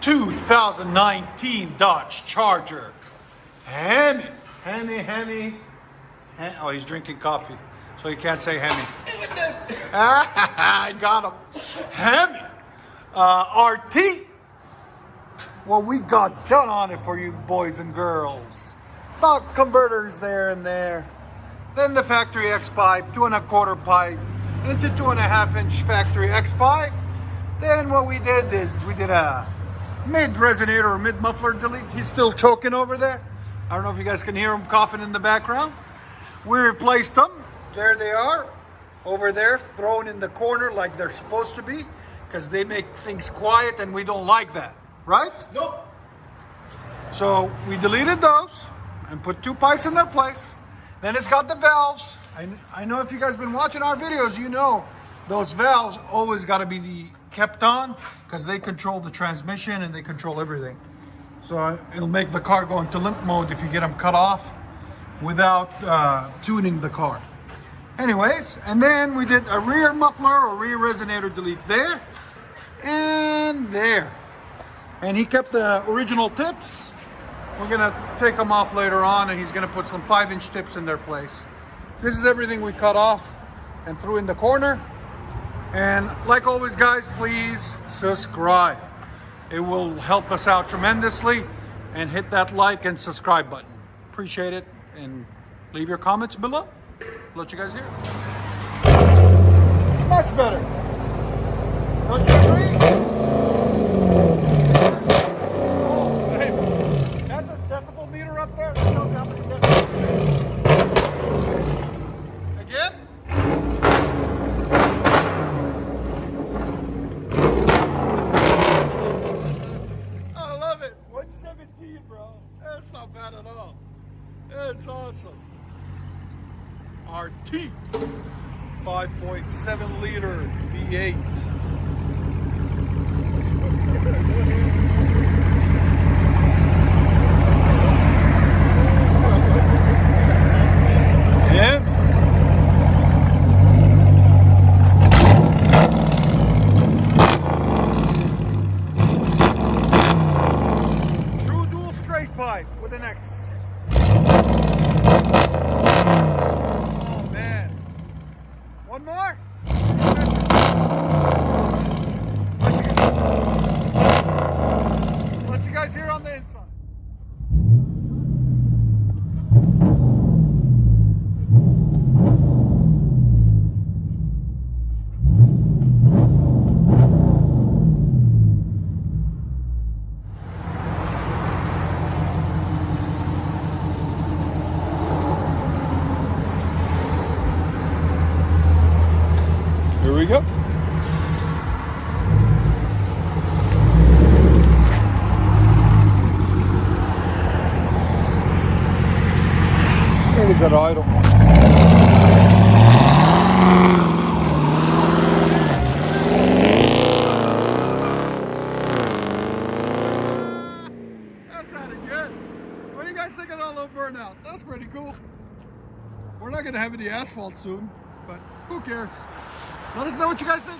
2019 Dodge Charger. HEMI. Oh, he's drinking coffee, so he can't say HEMI. I got him. HEMI. RT. Well, we got done on it for you boys and girls. Stock converters there and there. Then the factory X pipe, 2 1/4 pipe into 2.5 inch factory X pipe. Then what we did is we did a mid resonator or mid muffler delete. He's still choking over there. I don't know if you guys can hear him coughing in the background. We replaced them. There they are over there, thrown in the corner like they're supposed to be, because they make things quiet and we don't like that, right? Nope. So we deleted those and put 2 pipes in their place. Then it's got the valves. I know if you guys been watching our videos, you know those valves always got to be kept on, because they control the transmission and they control everything. So it'll make the car go into limp mode if you get them cut off without tuning the car. Anyways, and then we did a rear muffler or rear resonator delete there and there. And he kept the original tips. We're gonna take them off later on, and he's gonna put some 5-inch tips in their place. This is everything we cut off and threw in the corner. And like always, guys, please subscribe. It will help us out tremendously. And hit that like and subscribe button. Appreciate it. And leave your comments below. Let you guys hear. Much better. Don't you agree? Oh, hey, that's a decibel meter up there. It shows how many decibels. Again? I love it. 117, bro. That's not bad at all. It's awesome. RT 5.7 liter V8. And true dual straight pipe with an X. One more? Let you guys hear on the inside. Here we go. It is at idle. That sounded good. What do you guys think of that little burnout? That's pretty cool. We're not going to have any asphalt soon, but who cares? Let us know what you guys think.